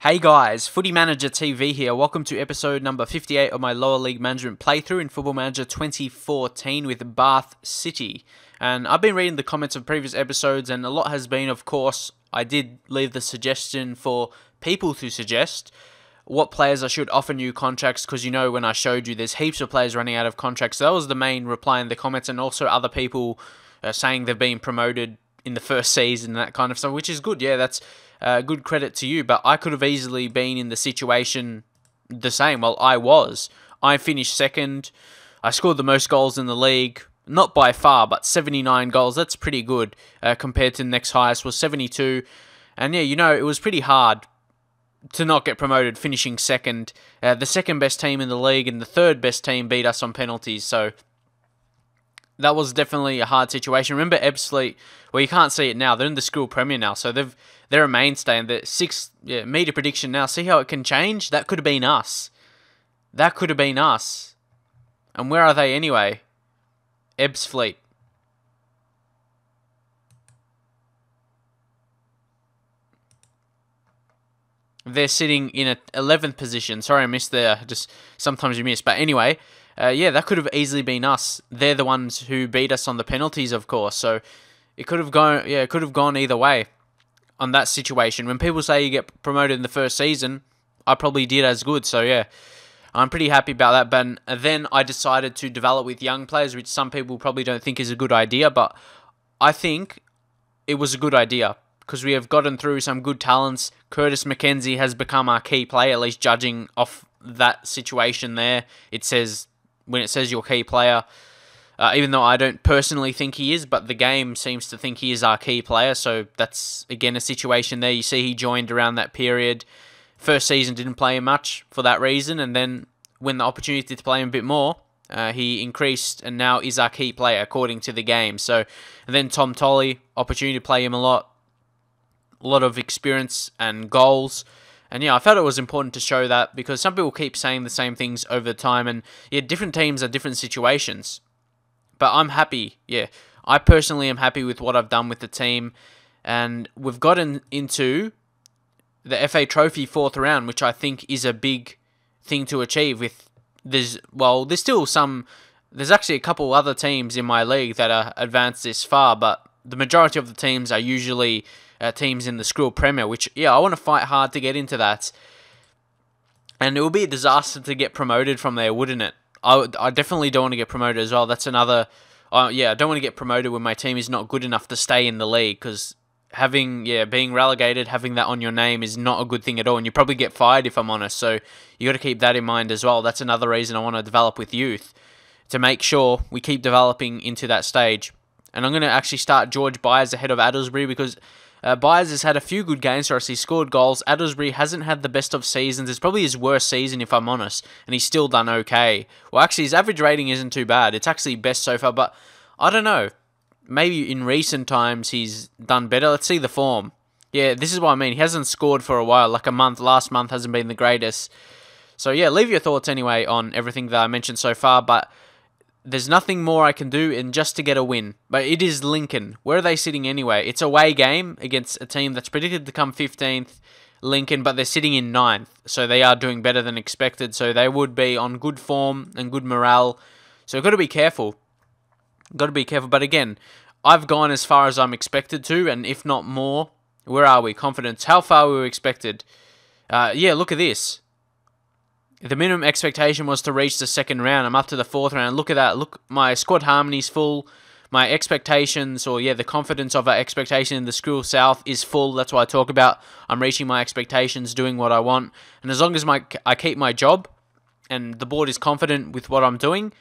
Hey guys, Footy Manager TV here. Welcome to episode number 58 of my lower league management playthrough in Football Manager 2014 with Bath City. And I've been reading the comments of previous episodes, and a lot has been, of course, I did leave the suggestion for people to suggest what players I should offer new contracts, because you know when I showed you there's heaps of players running out of contracts. So that was the main reply in the comments, and also other people saying they've been promoted in the first season and that kind of stuff, which is good. Yeah, that's good credit to you, but I could have easily been in the situation the same. Well, I finished second. I scored the most goals in the league, not by far, but 79 goals. That's pretty good compared to the next highest was 72. And yeah, you know, it was pretty hard to not get promoted, finishing second. The second best team in the league and the third best team beat us on penalties, so that was definitely a hard situation. Remember Ebbsfleet, well, you can't see it now. They're in the school premier now, so they're a mainstay. And the media prediction now. See how it can change? That could have been us. That could have been us. And where are they anyway? Ebbsfleet. They're sitting in a 11th position. Sorry, I missed there. Just sometimes you miss. But anyway, yeah, that could have easily been us. They're the ones who beat us on the penalties, of course. So it could have gone. Yeah, it could have gone either way on that situation. When people say you get promoted in the first season, I probably did as good. So yeah, I'm pretty happy about that. But then I decided to develop with young players, which some people probably don't think is a good idea, but I think it was a good idea, because we have gotten through some good talents. Curtis McKenzie has become our key player, at least judging off that situation there. It says, when it says your key player, even though I don't personally think he is, but the game seems to think he is our key player. So that's, again, a situation there. You see he joined around that period. First season didn't play him much for that reason, and then when the opportunity to play him a bit more, he increased and now is our key player according to the game. So, and then Tom Tolley, opportunity to play him a lot of experience and goals. And yeah, I felt it was important to show that, because some people keep saying the same things over time, and yeah, different teams are different situations. But I'm happy, yeah. I personally am happy with what I've done with the team, and we've gotten into the FA Trophy 4th round, which I think is a big thing to achieve. There's actually a couple other teams in my league that are advanced this far, but the majority of the teams are usually teams in the school premier, which, yeah, I want to fight hard to get into that. And it would be a disaster to get promoted from there, wouldn't it? I definitely don't want to get promoted as well. That's another... yeah, I don't want to get promoted when my team is not good enough to stay in the league, because being relegated, having that on your name is not a good thing at all, and you probably get fired, if I'm honest. So you got to keep that in mind as well. That's another reason I want to develop with youth, to make sure we keep developing into that stage. And I'm going to actually start George Byers ahead of Addlesbury, because Byers has had a few good games for us. He scored goals. Addlesbury hasn't had the best of seasons. It's probably his worst season, if I'm honest, and he's still done okay. Well, actually, his average rating isn't too bad. It's actually best so far, but I don't know. Maybe in recent times he's done better. Let's see the form. Yeah, this is what I mean. He hasn't scored for a while, like a month. Last month hasn't been the greatest. So yeah, leave your thoughts anyway on everything that I mentioned so far, but there's nothing more I can do in just to get a win. But it is Lincoln. Where are they sitting anyway? It's a away game against a team that's predicted to come 15th, Lincoln, but they're sitting in 9th. So they are doing better than expected. So they would be on good form and good morale. So got to be careful. Got to be careful. But again, I've gone as far as I'm expected to, and if not more. Where are we? Confidence. How far we were expected? Yeah, look at this. The minimum expectation was to reach the 2nd round. I'm up to the 4th round. Look at that. Look, my squad harmony's full. My expectations, or yeah, the confidence of our expectation in the school south is full. That's what I talk about. I'm reaching my expectations, doing what I want. And as long as I keep my job and the board is confident with what I'm doing,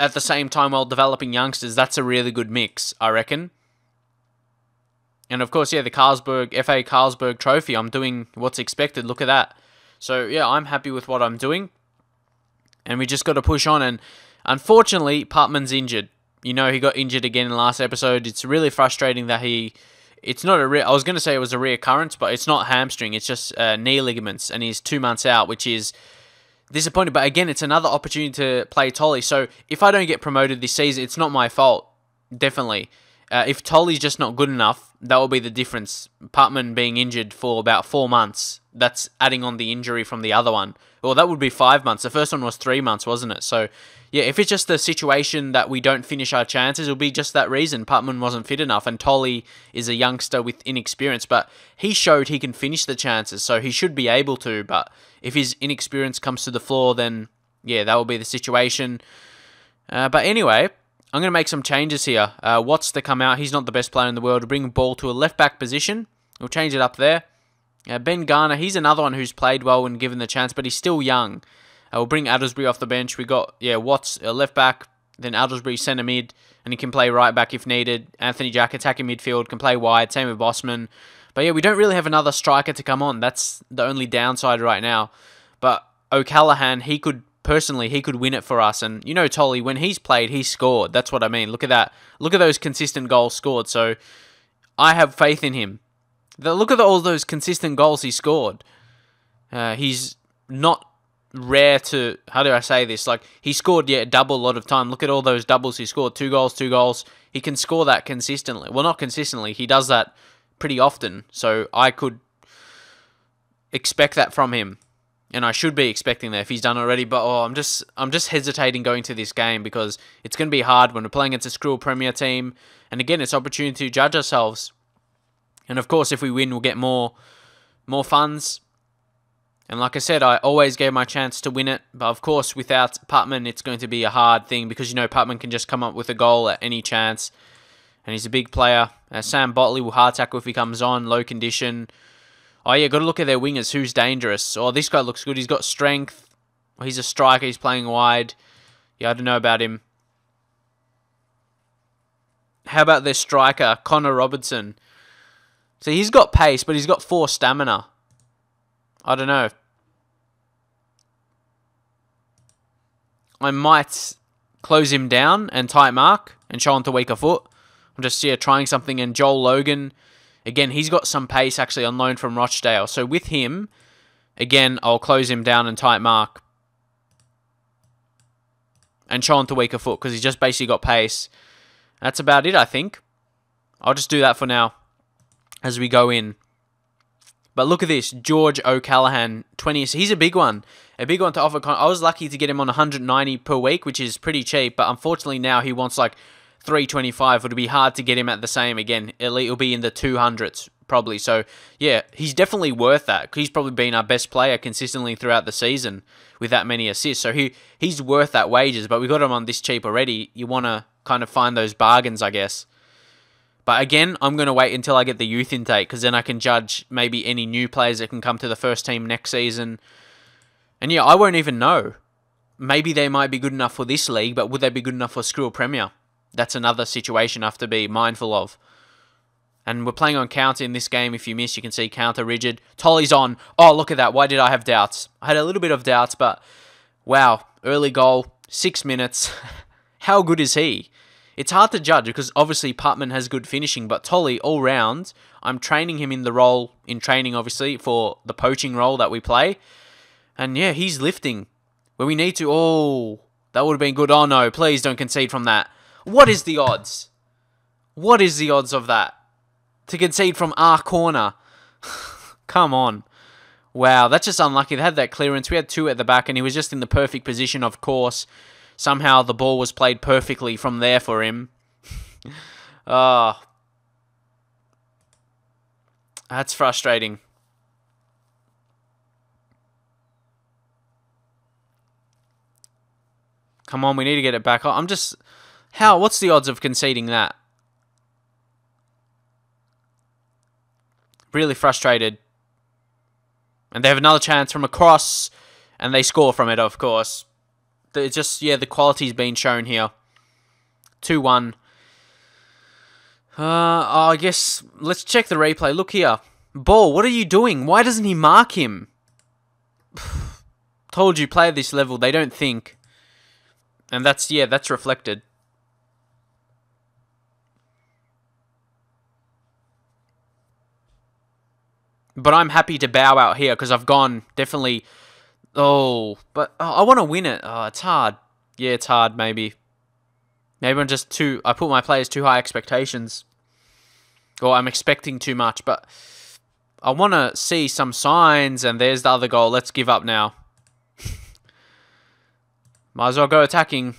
at the same time while developing youngsters, that's a really good mix, I reckon. And of course, yeah, the FA Carlsberg Trophy, I'm doing what's expected. Look at that. So, yeah, I'm happy with what I'm doing. And we just got to push on. And unfortunately, Putman's injured. You know, he got injured again in the last episode. It's really frustrating that it's not I was going to say it was a reoccurrence, but it's not hamstring. It's just knee ligaments. And he's 2 months out, which is disappointing. But again, it's another opportunity to play Tolley. So, if I don't get promoted this season, it's not my fault. Definitely. If Tolley's just not good enough, that will be the difference. Putman being injured for about 4 months. that's adding on the injury from the other one. Well, that would be 5 months. The first one was 3 months, wasn't it? So, yeah, if it's just the situation that we don't finish our chances, it'll be just that reason. Putman wasn't fit enough, and Tolly is a youngster with inexperience, but he showed he can finish the chances, so he should be able to, but if his inexperience comes to the floor, then, yeah, that will be the situation. But anyway, I'm going to make some changes here. Watts to come out. He's not the best player in the world. To bring the ball to a left-back position. We'll change it up there. Ben Garner, he's another one who's played well when given the chance, but he's still young. We'll bring Adelsbury off the bench. We got, Watts left back, then Adelsbury centre mid, and he can play right back if needed. Anthony Jack attacking midfield, can play wide, same with Bossman. But yeah, we don't really have another striker to come on. That's the only downside right now. But O'Callaghan, he could win it for us. And you know, Tolly, when he's played, he's scored. That's what I mean. Look at that. Look at those consistent goals scored. So I have faith in him. Look at all those consistent goals he scored. He's not rare to, how do I say this? Like, he scored, a double a lot of time. Look at all those doubles he scored. 2 goals, 2 goals. He can score that consistently. Well, not consistently. He does that pretty often. So I could expect that from him. And I should be expecting that if he's done already. But I'm just hesitating going to this game because it's going to be hard when we're playing against a Skrill Premier team. And again, it's opportunity to judge ourselves. And of course, if we win, we'll get more funds. And like I said, I always gave my chance to win it. But of course, without Putman, it's going to be a hard thing because, Putman can just come up with a goal at any chance. And he's a big player. Sam Botley will hard tackle if he comes on, low condition. Oh yeah, got to look at their wingers. Who's dangerous? Oh, this guy looks good. He's got strength. Oh, he's a striker. He's playing wide. Yeah, I don't know about him. How about their striker, Connor Robertson? So he's got pace, but he's got 4 stamina. I don't know. I might close him down and tight mark and show him to weaker foot. I'm just trying something. And Joel Logan, again, he's got some pace actually on loan from Rochdale. So with him, again, I'll close him down and tight mark. And show him to weaker foot because he's just basically got pace. That's about it, I think. I'll just do that for now as we go in. But look at this, George O'Callaghan, 20. He's a big one. A big one to offer. I was lucky to get him on 190 per week, which is pretty cheap. But unfortunately now he wants like 325. It'll be hard to get him at the same again. It'll be in the 200s probably. So yeah, he's definitely worth that. He's probably been our best player consistently throughout the season with that many assists. So he's worth that wages. But we got him on this cheap already. You want to kind of find those bargains, I guess. But again, I'm going to wait until I get the youth intake because then I can judge maybe any new players that can come to the first team next season. And yeah, I won't even know. Maybe they might be good enough for this league, but would they be good enough for Skrill Premier? That's another situation I have to be mindful of. And we're playing on counter in this game. If you miss, you can see counter rigid. Tolly's on. Oh, look at that. Why did I have doubts? I had a little bit of doubts, but wow. Early goal, 6 minutes. How good is he? It's hard to judge because obviously Putman has good finishing, but Tolly all round, I'm training him in the role, in training obviously, for the poaching role that we play. And yeah, he's lifting where we need to. Oh, that would have been good. Oh no, please don't concede from that. What is the odds? What is the odds of that? To concede from our corner. Come on. Wow, that's just unlucky. They had that clearance. We had 2 at the back and he was just in the perfect position, of course. Somehow the ball was played perfectly from there for him. That's frustrating. Come on, we need to get it back. What's the odds of conceding that? Really frustrated. And they have another chance from a cross. And they score from it, of course. It's just, the quality's been shown here. 2-1. I guess, let's check the replay. Look here. Ball, what are you doing? Why doesn't he mark him? Told you, play at this level, they don't think. And that's reflected. But I'm happy to bow out here because I've gone definitely. Oh, but I want to win it. Oh, it's hard. Yeah, it's hard, maybe. Maybe I'm just I put my players too high expectations. Or I'm expecting too much, but I want to see some signs, and there's the other goal. Let's give up now. Might as well go attacking.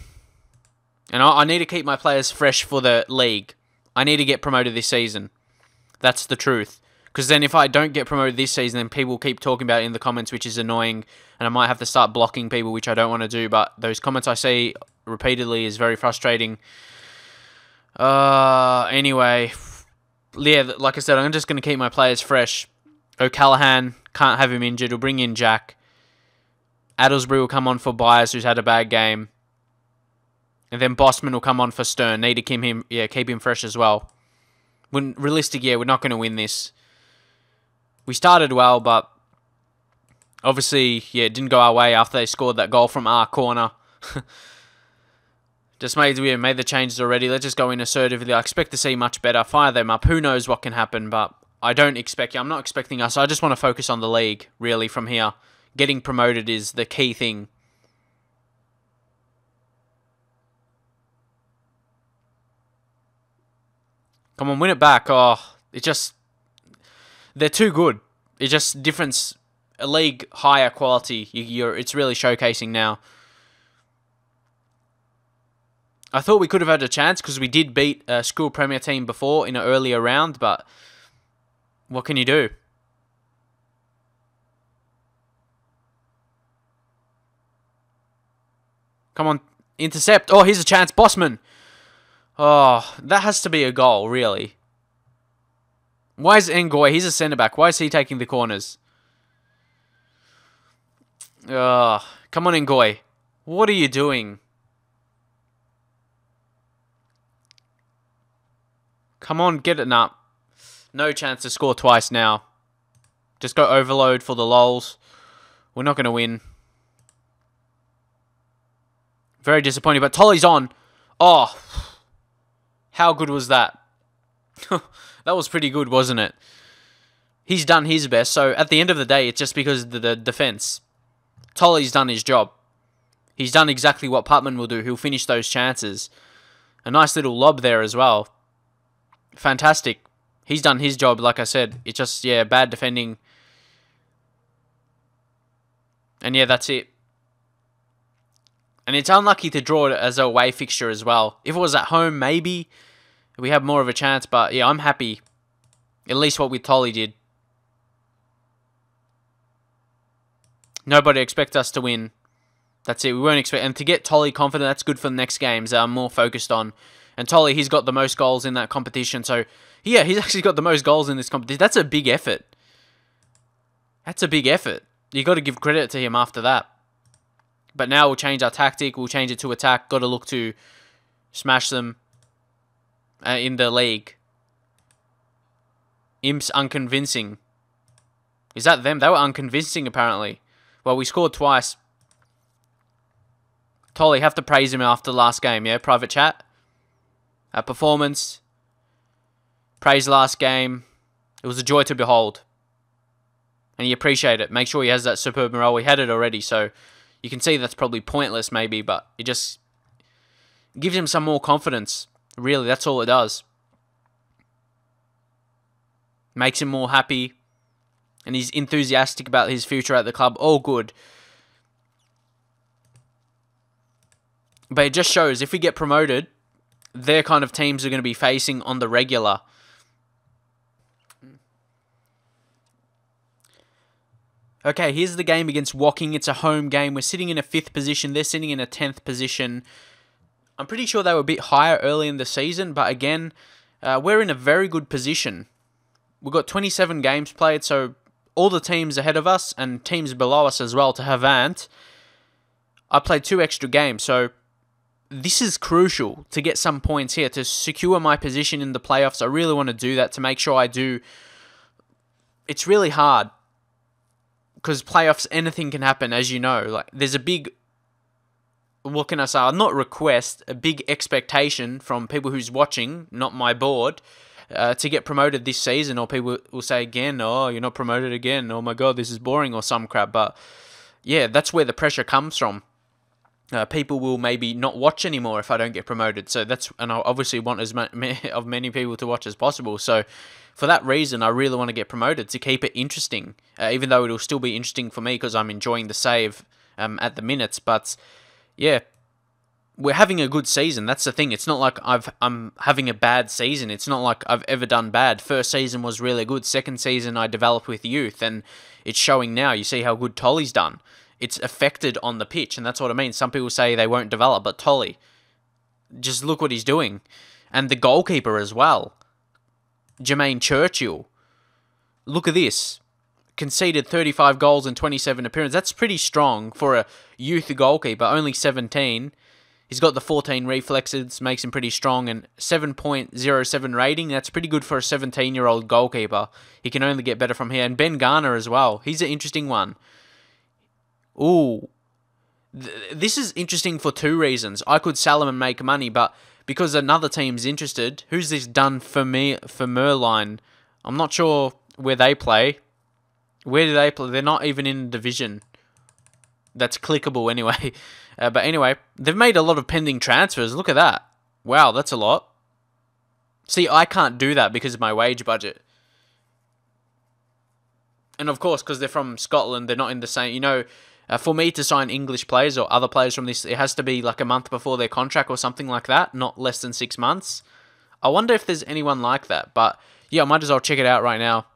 And I need to keep my players fresh for the league. I need to get promoted this season. That's the truth. Because then if I don't get promoted this season, then people keep talking about it in the comments, which is annoying. And I might have to start blocking people, which I don't want to do. But those comments I see repeatedly is very frustrating. Anyway. Yeah, like I said, I'm just going to keep my players fresh. O'Callaghan, can't have him injured. We'll bring in Jack. Addlesbury will come on for Byers, who's had a bad game. And then Bossman will come on for Stern. Need to keep him fresh as well. Realistic, we're not going to win this. We started well, but obviously, it didn't go our way after they scored that goal from our corner. Just made the changes already. Let's just go in assertively. I expect to see much better. Fire them up. Who knows what can happen, but I'm not expecting us. I just want to focus on the league, really, from here. Getting promoted is the key thing. Come on, win it back. Oh, they're too good. It's just difference, a league higher quality. It's really showcasing now. I thought we could have had a chance because we did beat a school premier team before in an earlier round, but what can you do? Come on, intercept. Oh, here's a chance, Bossman. Oh, that has to be a goal, really. Why is Ngoy? He's a centre-back. Why is he taking the corners? Come on, Ngoy. What are you doing? Come on, get it up. No chance to score twice now. Just go overload for the lols. We're not going to win. Very disappointing, but Tolly's on. Oh, how good was that? That was pretty good, wasn't it? He's done his best, so at the end of the day, it's just because of the defense. Tolly's done his job. He's done exactly what Putman will do. He'll finish those chances. A nice little lob there as well. Fantastic. He's done his job, like I said. It's just, bad defending. And that's it. And it's unlucky to draw it as a away fixture as well. If it was at home, maybe we have more of a chance. But I'm happy. At least what with Tolly did. Nobody expects us to win. That's it. We weren't expecting. And to get Tolly confident, that's good for the next games that I'm more focused on. And Tolly, he's got the most goals in that competition. So, he's actually got the most goals in this competition. That's a big effort. That's a big effort. You got to give credit to him after that. But now we'll change our tactic. We'll change it to attack. Got to look to smash them in the league. Imps unconvincing. Is that them? They were unconvincing, apparently. Well, we scored twice. Tolly, have to praise him after the last game, Private chat. Performance. Praise last game. It was a joy to behold. And you appreciate it. Make sure he has that superb morale. We had it already, so you can see that's probably pointless maybe, but it just gives him some more confidence. Really, that's all it does. Makes him more happy. And he's enthusiastic about his future at the club. All good. But it just shows if we get promoted, their kind of teams are going to be facing on the regular. Okay, here's the game against Woking. It's a home game. We're sitting in a 5th position. They're sitting in a 10th position. I'm pretty sure they were a bit higher early in the season, but again, we're in a very good position. We've got 27 games played, so all the teams ahead of us and teams below us as well to Havant. I played 2 extra games, so this is crucial to get some points here to secure my position in the playoffs. I really want to do that to make sure I do. It's really hard because playoffs, anything can happen, as you know. Like there's a big, what can I say? Not request, a big expectation from people who's watching, not my board, to get promoted this season. Or people will say again, "Oh, you're not promoted again. Oh my God, this is boring," or some crap. But yeah, that's where the pressure comes from. people will maybe not watch anymore if I don't get promoted. So and I obviously want as many people to watch as possible. So for that reason, I really want to get promoted to keep it interesting, even though it'll still be interesting for me because I'm enjoying the save at the minutes. But yeah, we're having a good season. That's the thing. It's not like I'm having a bad season. It's not like I've ever done bad. First season was really good. Second season I developed with youth, and it's showing now. You see how good Tolly's done. It's affected on the pitch, and that's what I mean. Some people say they won't develop, but Tolly, just look what he's doing. And the goalkeeper as well, Jermaine Churchill. Look at this. Conceded 35 goals in 27 appearances. That's pretty strong for a youth goalkeeper, only 17. He's got the 14 reflexes, makes him pretty strong, and 7.07 rating. That's pretty good for a 17-year-old goalkeeper. He can only get better from here. And Ben Garner as well. He's an interesting one. Ooh. This is interesting for two reasons. I could sell him and make money, but because another team's interested, who's this Dunfermline? I'm not sure where they play. Where do they play? They're not even in the division. That's clickable anyway. But anyway, they've made a lot of pending transfers. Look at that. Wow, that's a lot. See, I can't do that because of my wage budget. And of course, because they're from Scotland, they're not in the same... You know, for me to sign English players or other players from this, it has to be like a month before their contract or something like that, not less than 6 months. I wonder if there's anyone like that. But yeah, I might as well check it out right now.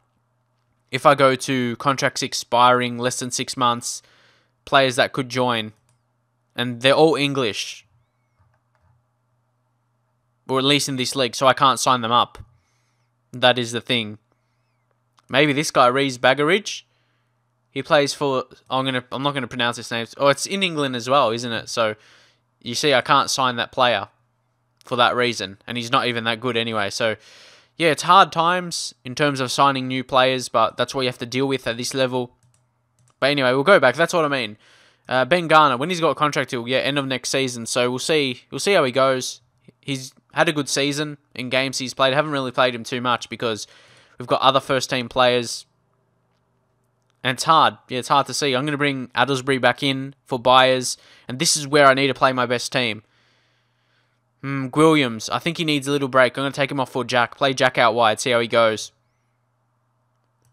If I go to contracts expiring less than 6 months, players that could join, and they're all English, or at least in this league, so I can't sign them up. That is the thing. Maybe this guy, Reece Baggeridge. He plays for... I'm not gonna pronounce his name. Oh, it's in England as well, isn't it? So you see, I can't sign that player for that reason, and he's not even that good anyway. So yeah, it's hard times in terms of signing new players, but that's what you have to deal with at this level. But anyway, we'll go back. That's what I mean. Ben Garner, when he's got a contract till end of next season, so we'll see how he goes. He's had a good season in games he's played. I haven't really played him too much because we've got other first team players. And it's hard. Yeah, it's hard to see. I'm going to bring Addlesbury back in for buyers. And this is where I need to play my best team. Williams. I think he needs a little break. I'm going to take him off for Jack. Play Jack out wide. See how he goes.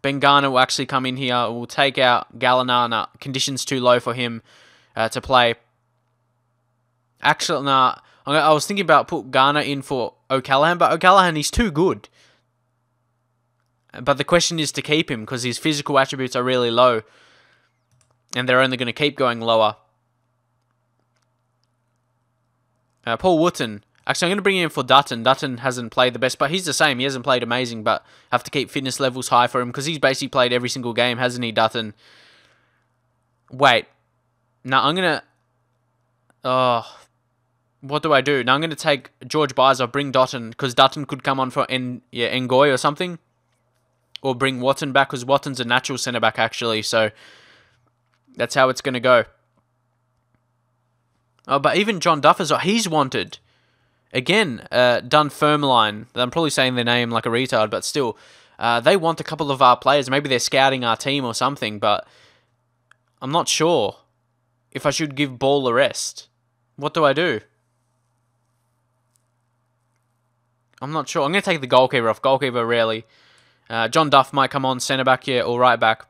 Ben Garner will actually come in here. We'll take out Gallinana. Conditions too low for him to play. Actually, nah. I was thinking about put Garner in for O'Callaghan. But O'Callaghan, he's too good. But the question is to keep him because his physical attributes are really low. And they're only going to keep going lower. Paul Wootton. Actually, I'm going to bring him in for Dutton. Dutton hasn't played the best, but he's the same. He hasn't played amazing, but have to keep fitness levels high for him because he's basically played every single game, hasn't he, Dutton? Wait. No, I'm going to... what do I do? Now I'm going to take George Bizer, bring Dutton, because Dutton could come on for Ngoy or something. Or bring Watson back, because Watson's a natural centre-back, actually. So, that's how it's going to go. Oh, but even John Duff as well. He's wanted. Again, Dunfermline. I'm probably saying their name like a retard, but still. They want a couple of our players. Maybe they're scouting our team or something, but I'm not sure if I should give Ball a rest. What do I do? I'm not sure. I'm going to take the goalkeeper off. Goalkeeper, rarely. John Duff might come on centre-back, yeah, or right-back.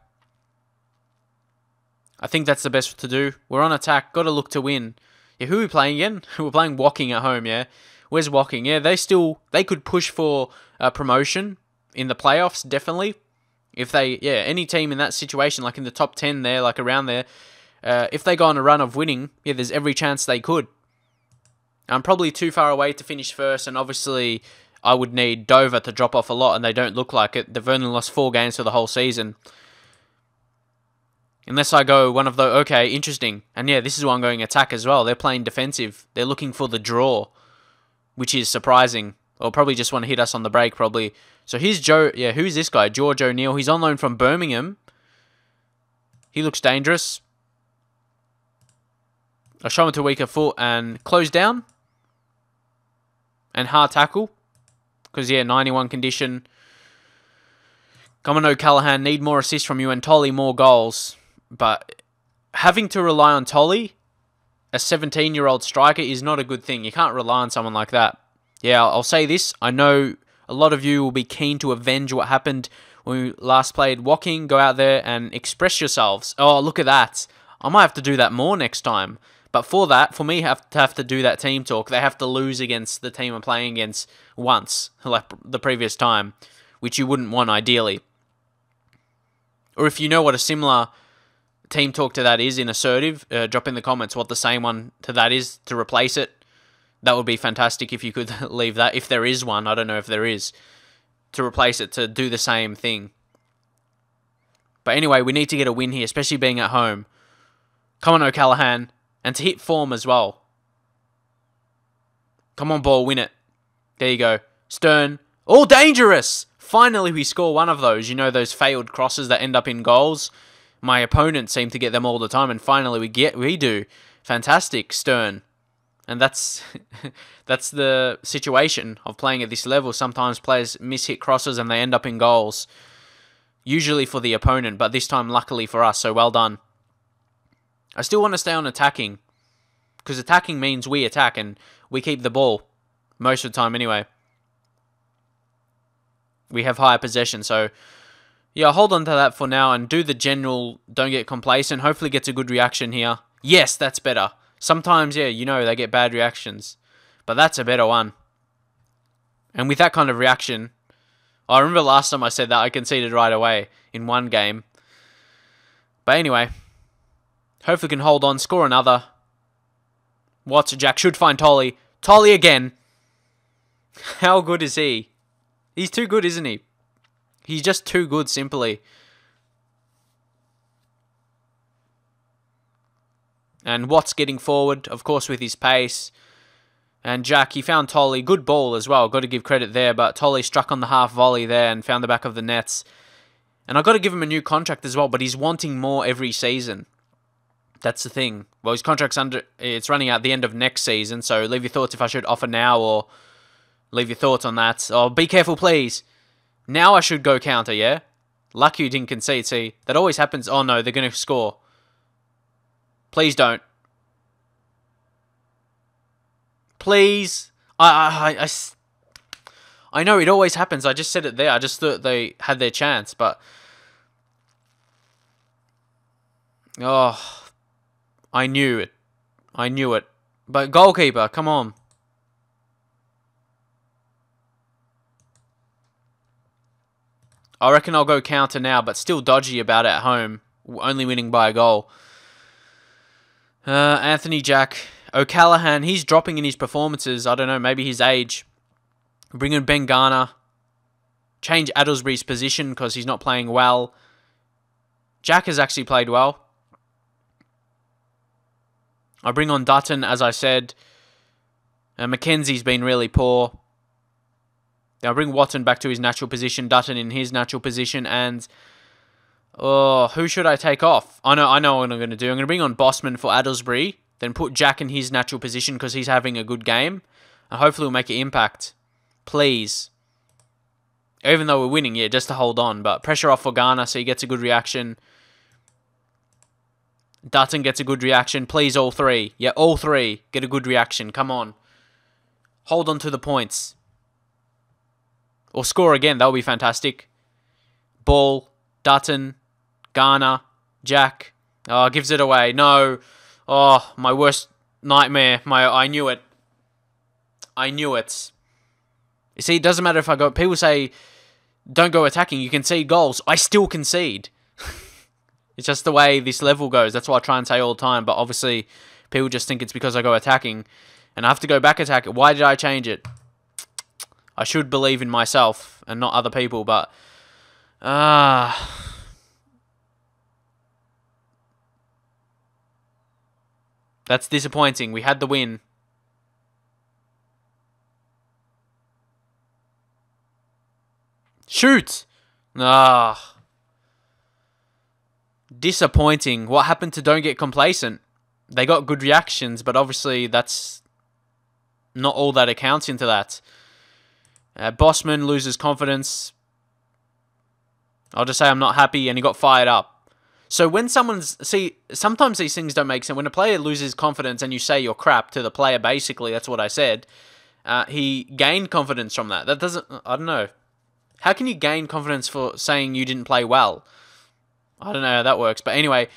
I think that's the best to do. We're on attack. Got to look to win. Yeah, who are we playing again? We're playing Woking at home, yeah. Where's Woking? Yeah, they could push for promotion in the playoffs, definitely. If they, any team in that situation, like in the top 10 there, like around there, if they go on a run of winning, yeah, there's every chance they could. I'm probably too far away to finish first, and obviously I would need Dover to drop off a lot, and they don't look like it. They've only lost 4 games for the whole season. Unless I go one of the... Okay, interesting. And yeah, this is why I'm going attack as well. They're playing defensive. They're looking for the draw, which is surprising. Or probably just want to hit us on the break, probably. So here's Joe... Yeah, who's this guy? George O'Neill. He's on loan from Birmingham. He looks dangerous. I'll show him to weaker foot and close down. And hard tackle. Because, yeah, 91 condition. Come on, O'Callaghan. Need more assists from you. And Tolly, more goals. But having to rely on Tolly a 17-year-old striker is not a good thing. You can't rely on someone like that. Yeah, I'll say this. I know a lot of you will be keen to avenge what happened when we last played Woking. Go out there and express yourselves. Oh, look at that. I might have to do that more next time. But for that, for me have to do that team talk, they have to lose against the team I'm playing against once, like the previous time, which you wouldn't want ideally. Or if you know what a similar team talk to that is in assertive, drop in the comments what the same one to that is to replace it. That would be fantastic if you could leave that. If there is one, I don't know if there is, to replace it to do the same thing. But anyway, we need to get a win here, especially being at home. Come on, O'Callaghan. And to hit form as well. Come on, ball, win it. There you go. Stern. All dangerous! Finally, we score one of those. You know, those failed crosses that end up in goals. My opponents seem to get them all the time, and finally we do. Fantastic, Stern. And that's that's the situation of playing at this level. Sometimes players miss-hit crosses and they end up in goals. Usually for the opponent, but this time luckily for us, so well done. I still want to stay on attacking, because attacking means we attack and we keep the ball, most of the time anyway. We have higher possession, so yeah, hold on to that for now and do the general, don't get complacent, hopefully gets a good reaction here. Yes, that's better. Sometimes, yeah, you know, they get bad reactions, but that's a better one. And with that kind of reaction, I remember last time I said that I conceded right away in one game. But anyway, hopefully can hold on, score another. Watts, Jack should find Tolly. Tolly again. How good is he? He's too good, isn't he? He's just too good, simply. And Watts getting forward, of course, with his pace. And Jack, he found Tolly. Good ball as well. Got to give credit there. But Tolly struck on the half volley there and found the back of the nets. And I've got to give him a new contract as well. But he's wanting more every season. That's the thing. Well, his contract's it's running out at the end of next season, so leave your thoughts if I should offer now or leave your thoughts on that. Oh, be careful, please. Now I should go counter, yeah? Lucky you didn't concede, see? That always happens. Oh, no, they're going to score. Please don't. Please. I know it always happens. I just said it there. I just thought they had their chance, but... Oh... I knew it. I knew it. But goalkeeper, come on. I reckon I'll go counter now, but still dodgy about it at home. Only winning by a goal. Anthony Jack. O'Callaghan, he's dropping in his performances. I don't know, maybe his age. Bring in Ben Garner. Change Addlesbury's position because he's not playing well. Jack has actually played well. I bring on Dutton, as I said. Mackenzie's been really poor. I'll bring Watson back to his natural position. Dutton in his natural position. And who should I take off? I know what I'm going to do. I'm going to bring on Bossman for Addlesbury. Then put Jack in his natural position because he's having a good game. And hopefully we'll make an impact. Please. Even though we're winning, yeah, just to hold on. But pressure off for Garner so he gets a good reaction. Dutton gets a good reaction. Please, all three. Yeah, all three get a good reaction. Come on. Hold on to the points. Or score again. That would be fantastic. Ball. Dutton. Garner. Jack. Oh, gives it away. No. Oh, my worst nightmare. I knew it. I knew it. You see, it doesn't matter if I go... People say, don't go attacking. You concede goals. I still concede. It's just the way this level goes. That's what I try and say all the time. But obviously, people just think it's because I go attacking. And I have to go back attacking. Why did I change it? I should believe in myself and not other people. But... that's disappointing. We had the win. Shoot! Disappointing. What happened to don't get complacent? They got good reactions, but obviously that's not all that accounts into that. Bossman loses confidence. I'll just say I'm not happy, and he got fired up. So when sometimes these things don't make sense. When a player loses confidence and you say you're crap to the player, basically, that's what I said. He gained confidence from that. That doesn't, I don't know. How can you gain confidence for saying you didn't play well? I don't know how that works. But anyway,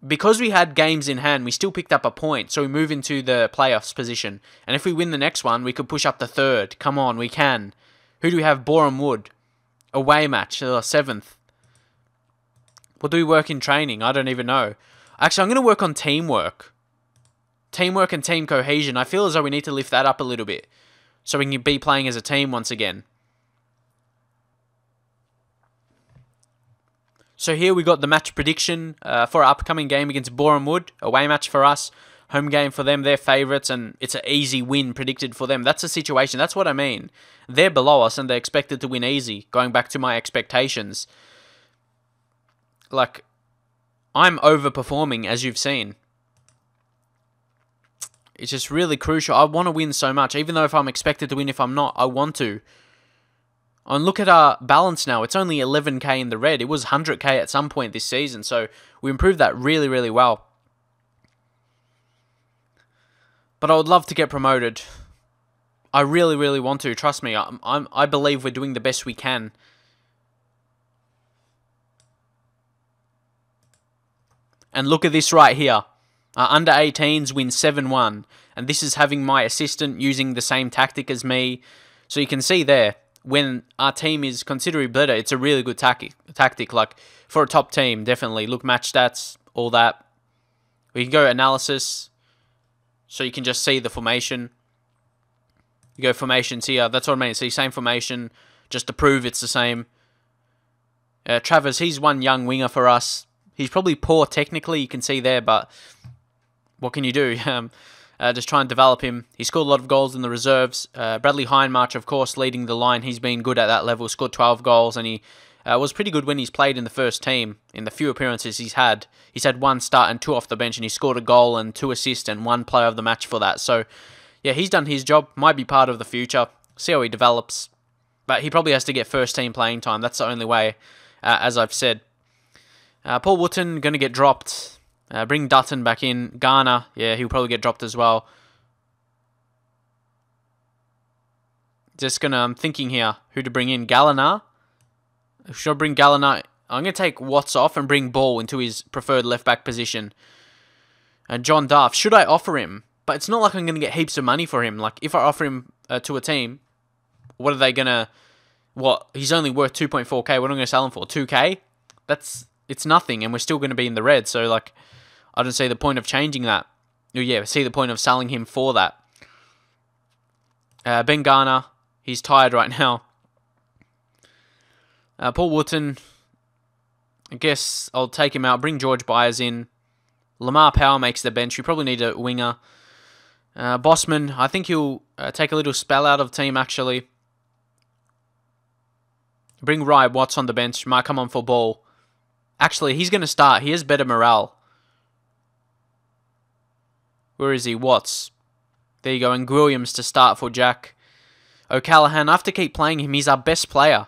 because we had games in hand, we still picked up a point. So we move into the playoffs position. And if we win the next one, we could push up to third. Come on, we can. Who do we have? Boreham Wood. Away match, 7th. What do we work in training? I don't even know. Actually, I'm going to work on teamwork. Teamwork and team cohesion. I feel as though we need to lift that up a little bit, so we can be playing as a team once again. So here we got the match prediction for our upcoming game against Boreham Wood. Away match for us. Home game for them. They're favourites, and it's an easy win predicted for them. That's the situation. That's what I mean. They're below us, and they're expected to win easy. Going back to my expectations. Like, I'm overperforming, as you've seen. It's just really crucial. I want to win so much. Even though if I'm expected to win, if I'm not, I want to. And look at our balance now. It's only 11k in the red. It was 100k at some point this season. So we improved that really, really well. But I would love to get promoted. I really, really want to. Trust me. I believe we're doing the best we can. And look at this right here. Under 18s win 7-1. And this is having my assistant using the same tactic as me. So you can see there, when our team is considerably better, it's a really good tactic. Like, for a top team, definitely. Look, match stats, all that. We can go analysis. So you can just see the formation. You go formations here. That's what I mean. See, same formation. Just to prove it's the same. Travers, he's one young winger for us. He's probably poor technically, you can see there, but what can you do? Just try and develop him. He scored a lot of goals in the reserves. Bradley Hindmarch, of course, leading the line. He's been good at that level. Scored 12 goals, and he was pretty good when he's played in the first team. In the few appearances he's had one start and 2 off the bench, and he scored a goal and 2 assists and 1 player of the match for that. So, yeah, he's done his job. Might be part of the future. See how he develops. But he probably has to get first team playing time. That's the only way, as I've said. Paul Wootton going to get dropped. Bring Dutton back in. Garner, yeah, he'll probably get dropped as well. I'm thinking here who to bring in. Galliner. Should I bring Galliner? I'm going to take Watts off and bring Ball into his preferred left back position. And John Duff. Should I offer him? But it's not like I'm going to get heaps of money for him. Like, if I offer him to a team, what are they going to... What? He's only worth 2.4k. What am I going to sell him for? 2k? It's nothing, and we're still going to be in the red. So, like, I don't see the point of changing that. Oh, yeah, see the point of selling him for that. Ben Garner, he's tired right now. Paul Wootton, I guess I'll take him out. Bring George Byers in. Lamar Power makes the bench. We probably need a winger. Bossman, I think he'll take a little spell out of the team, actually. Bring Ryan Watts on the bench. Might come on for Ball. Actually, he's going to start. He has better morale. Where is he? Watts. There you go. And Williams to start for Jack. O'Callaghan, I have to keep playing him. He's our best player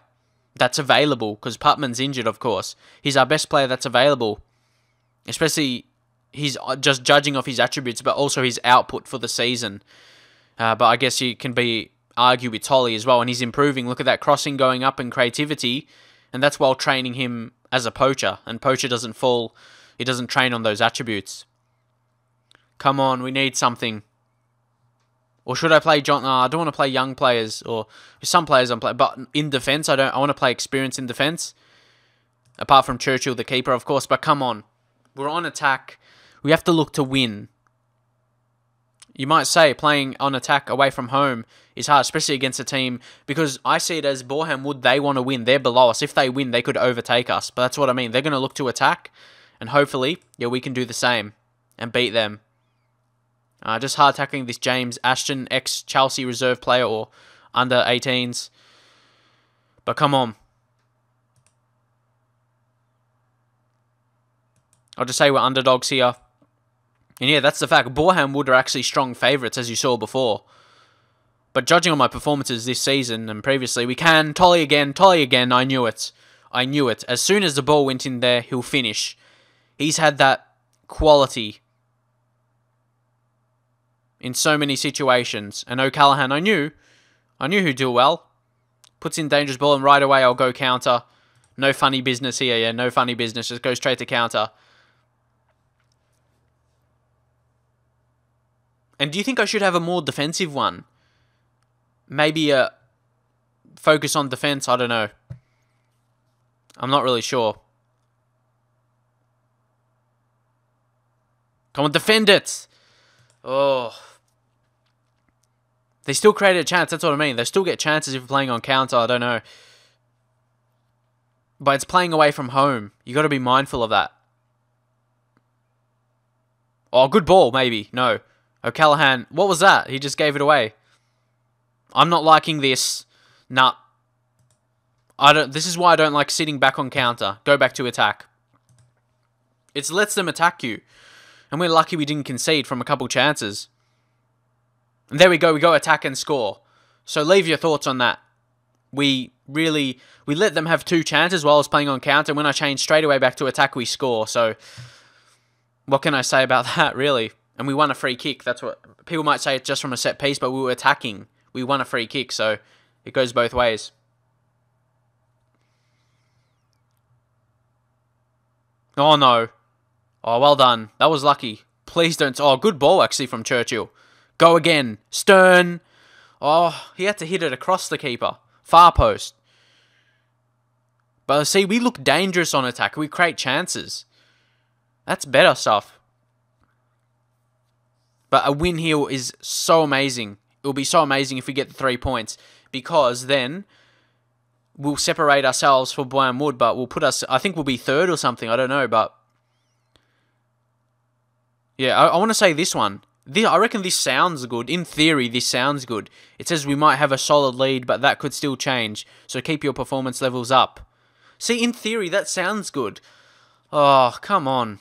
that's available. Because Putman's injured, of course. He's our best player that's available. Especially, he's just judging off his attributes, but also his output for the season. But I guess you can argue with Tolly as well. And he's improving. Look at that crossing going up and creativity. And that's while training him as a poacher. And poacher doesn't fall. He doesn't train on those attributes. Come on, we need something. Or should I play John? No, I don't want to play young players. Or some players I'm playing. But in defence, I want to play experience in defence. Apart from Churchill, the keeper, of course. But come on. We're on attack. We have to look to win. You might say playing on attack away from home is hard, especially against a team, because I see it as Boreham Wood, they want to win. They're below us. If they win, they could overtake us. But that's what I mean. They're going to look to attack, and hopefully, yeah, we can do the same and beat them. Just hard tackling this James Ashton, ex-Chelsea reserve player or under 18s. But come on. I'll just say we're underdogs here. And yeah, that's the fact. Boreham Wood are actually strong favourites, as you saw before. But judging on my performances this season and previously, we can. Tolly again. I knew it. As soon as the ball went in there, he'll finish. He's had that quality in so many situations. And O'Callaghan, I knew who'd do well. Puts in dangerous ball, and right away I'll go counter. No funny business here, yeah, no funny business. Just go straight to counter. And do you think I should have a more defensive one? Maybe a focus on defense? I don't know. I'm not really sure. Come on, defend it! Oh. They still created a chance, that's what I mean. They still get chances if you're playing on counter, I don't know. But it's playing away from home. You got to be mindful of that. Oh, good ball, maybe. No. O'Callaghan, what was that? He just gave it away. I'm not liking this. Nah. This is why I don't like sitting back on counter. Go back to attack. It lets them attack you. And we're lucky we didn't concede from a couple chances. And there we go attack and score. So leave your thoughts on that. We let them have 2 chances while I was playing on counter. When I changed straight away back to attack, we score. So what can I say about that, really? And we won a free kick. That's what people might say, it's just from a set piece, but we were attacking. We won a free kick, so it goes both ways. Oh, no. Oh, well done. That was lucky. Please don't... Oh, good ball, actually, from Churchill. Go again. Stern. Oh, he had to hit it across the keeper. Far post. But see, we look dangerous on attack. We create chances. That's better stuff. But a win here is so amazing. It will be so amazing if we get the 3 points. Because then we'll separate ourselves for Boyne Wood. But we'll put us... I think we'll be 3rd or something. I don't know, but... Yeah, I want to say this one. I reckon this sounds good. In theory, this sounds good. It says we might have a solid lead, but that could still change. So keep your performance levels up. See, in theory, that sounds good. Oh, come on.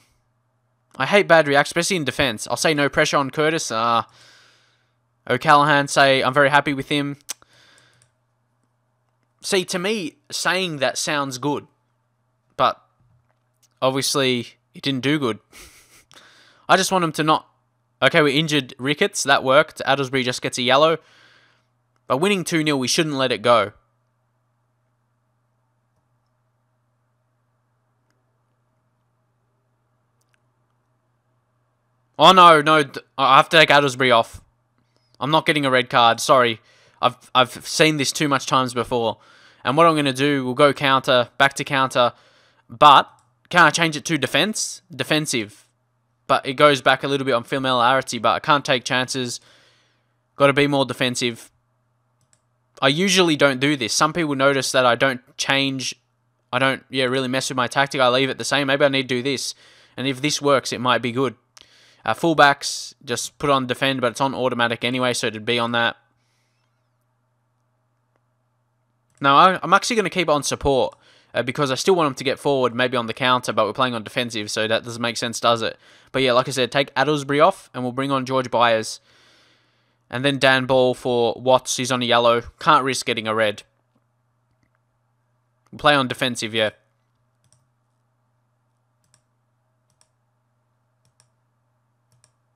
I hate bad reacts, especially in defense. I'll say no pressure on Curtis. O'Callaghan, say I'm very happy with him. See, to me, saying that sounds good. But obviously, it didn't do good. I just want him to not... Okay, we injured Ricketts. That worked. Addlesbury just gets a yellow. But winning 2-0, we shouldn't let it go. Oh, no. I have to take Addlesbury off. I'm not getting a red card. Sorry. I've seen this too much times before. And what I'm going to do, we'll go counter, back to counter. But, can I change it to defense? Defensive. But it goes back a little bit on familiarity, but I can't take chances. Got to be more defensive. I usually don't do this. Some people notice that I don't change. I don't, really mess with my tactic. I leave it the same. Maybe I need to do this. And if this works, it might be good. Fullbacks, just put on defend, but it's on automatic anyway, so it'd be on that. No, I'm actually going to keep it on support. Because I still want him to get forward, maybe on the counter, but we're playing on defensive, so that doesn't make sense, does it? But yeah, like I said, take Addlesbury off, and we'll bring on George Byers. And then Dan Ball for Watts, he's on a yellow. Can't risk getting a red. We'll play on defensive, yeah.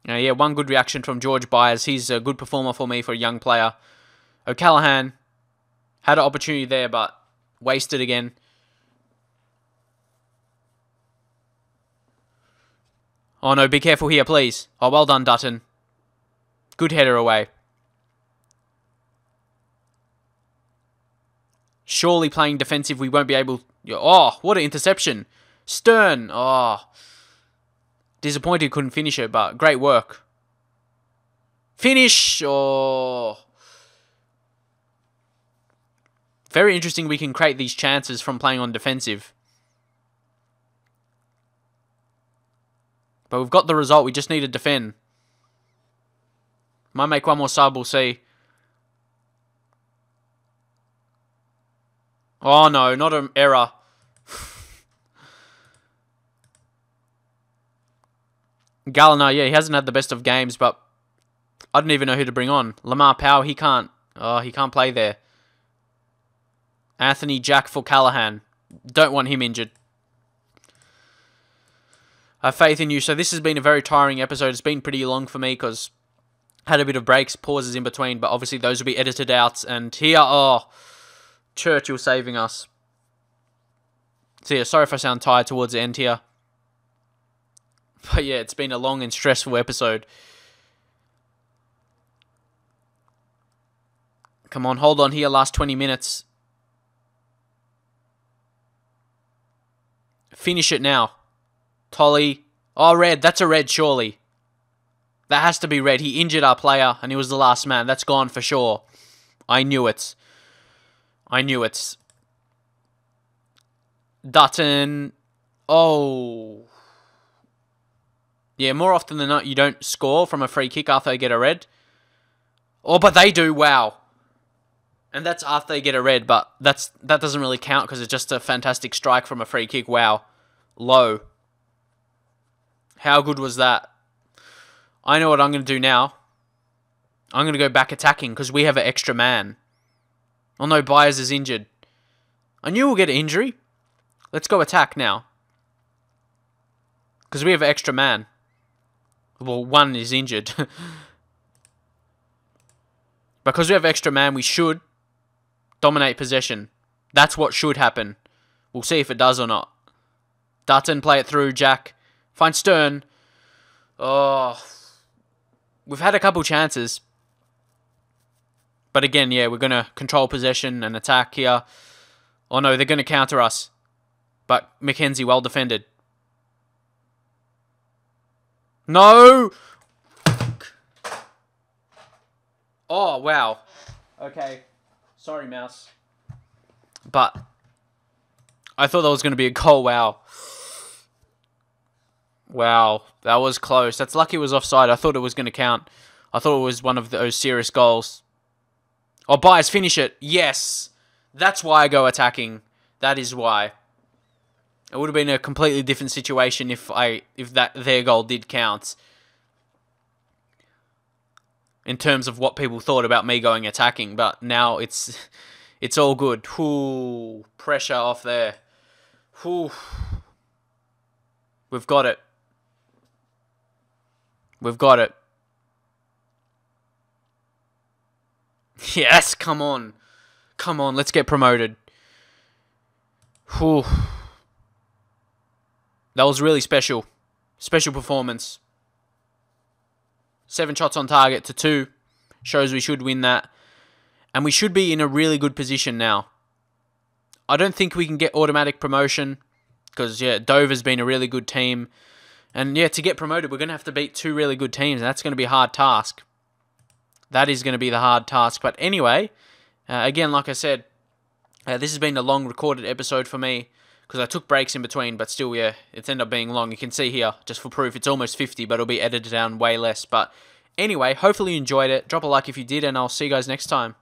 Yeah, one good reaction from George Byers. He's a good performer for me for a young player. O'Callaghan had an opportunity there, but wasted again. Oh no, be careful here, please. Oh, well done, Dutton. Good header away. Surely playing defensive, we won't be able... Oh, what an interception. Stern. Oh. Disappointed couldn't finish it, but great work. Finish. Oh. Very interesting we can create these chances from playing on defensive. But we've got the result. We just need to defend. Might make one more sub. We'll see. Oh, no. Not an error. Galliner, yeah, he hasn't had the best of games, but I don't even know who to bring on. Lamar Powell, he can't. Oh, he can't play there. Anthony Jack for Callaghan. Don't want him injured. I have faith in you. So this has been a very tiring episode. It's been pretty long for me because I had a bit of breaks, pauses in between, but obviously those will be edited out. And here, Churchill saving us. So yeah, sorry if I sound tired towards the end here. But yeah, it's been a long and stressful episode. Come on, hold on here, last 20 minutes. Finish it now. Tolly. Oh, red. That's a red, surely. That has to be red. He injured our player, and he was the last man. That's gone for sure. I knew it. I knew it. Dutton. Oh. Yeah, more often than not, you don't score from a free kick after they get a red. Oh, but they do. Wow. And that's after they get a red, but that doesn't really count because it's just a fantastic strike from a free kick. Wow. Low. How good was that? I know what I'm going to do now. I'm going to go back attacking because we have an extra man. Oh no, Byers is injured. I knew we'll get an injury. Let's go attack now. Because we have an extra man. Well, one is injured. Because we have extra man, we should dominate possession. That's what should happen. We'll see if it does or not. Dutton, play it through. Jack. Find Stern. Oh. We've had a couple chances. But again, yeah, we're going to control possession and attack here. Oh no, they're going to counter us. But Mackenzie, well defended. No! Oh, wow. Okay. Sorry, Mouse. But I thought that was going to be a goal. Wow. Wow. That was close. That's lucky it was offside. I thought it was going to count. I thought it was one of those serious goals. Oh, Byers, finish it. Yes. That's why I go attacking. That is why. It would have been a completely different situation if their goal did count. In terms of what people thought about me going attacking, but now it's all good. Ooh, pressure off there. Ooh. We've got it. We've got it. Yes, come on. Come on, let's get promoted. Ooh. That was really special. Special performance. 7 shots on target to 2. Shows we should win that. And we should be in a really good position now. I don't think we can get automatic promotion. Because, yeah, Dover's been a really good team. And, yeah, to get promoted, we're going to have to beat 2 really good teams. And that's going to be a hard task. That is going to be the hard task. But anyway, again, like I said, this has been a long recorded episode for me. Because I took breaks in between, but still, yeah, it's ended up being long. You can see here, just for proof, it's almost 50, but it'll be edited down way less. But anyway, hopefully you enjoyed it. Drop a like if you did, and I'll see you guys next time.